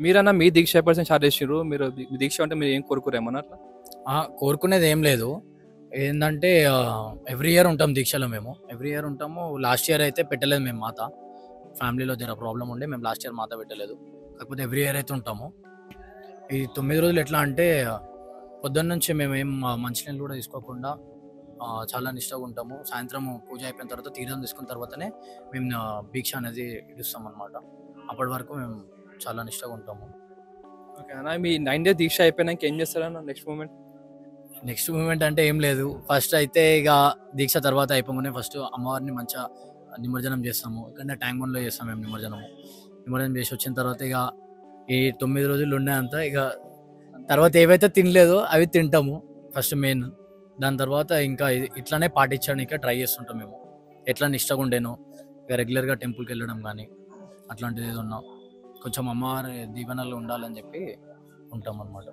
మీరన్నా మీ దీక్ష ఎప్పటి స్టార్ట్ చేసిర్రు? మీరు మీ దీక్ష అంటే మీరు ఏం కోరుకోరేమన్నా అట్లా? కోరుకునేది ఏం లేదు. ఏందంటే ఎవ్రీ ఇయర్ ఉంటాం దీక్షలో మేము. ఎవ్రీ ఇయర్ ఉంటాము. లాస్ట్ ఇయర్ అయితే పెట్టలేదు మేము మాత. ఫ్యామిలీలో జర ప్రాబ్లమ్ ఉండి మేము లాస్ట్ ఇయర్ మాత పెట్టలేదు. కాకపోతే ఎవ్రీ ఇయర్ అయితే ఉంటాము. ఈ 9 రోజులు ఎట్లా అంటే పొద్దున్న నుంచి మేమేం మంచినీళ్ళు కూడా తీసుకోకుండా చాలా నిష్టగా ఉంటాము. సాయంత్రం పూజ అయిపోయిన తర్వాత తీర్థం తీసుకున్న తర్వాతనే మేము దీక్ష అనేది ఇడుస్తామన్నమాట. అప్పటి వరకు మేము చాలా నిష్టగా ఉంటాము. ఓకే అన్న. మీ 9 డేస్ దీక్ష అయిపోయినాక ఏం చేస్తారన్న నెక్స్ట్ మూమెంట్? నెక్స్ట్ మూమెంట్ అంటే ఏం లేదు. ఫస్ట్ అయితే ఇక దీక్ష తర్వాత అయిపోగానే ఫస్ట్ అమ్మవారిని మంచిగా నిమజ్జనం చేస్తాము. ఇక్కడ ట్యాంక్ బండ్లో చేస్తాం మేము నిమజ్జనము. నిమజ్జనం చేసి వచ్చిన తర్వాత ఇక ఈ 9 రోజులు ఉండేంత ఇక తర్వాత ఏవైతే తినలేదో అవి తింటాము ఫస్ట్ మెయిన్. దాని తర్వాత ఇంకా ఇట్లానే పాటించడానికి ట్రై చేస్తుంటాం మేము. ఎట్లా నిష్టగా ఉండేనో ఇక రెగ్యులర్గా టెంపుల్కి వెళ్ళడం కానీ అట్లాంటిది ఏదో ఉన్నా కొంచెం అమ్మవారి దీవెనలు ఉండాలని చెప్పి ఉంటాం అన్నమాట.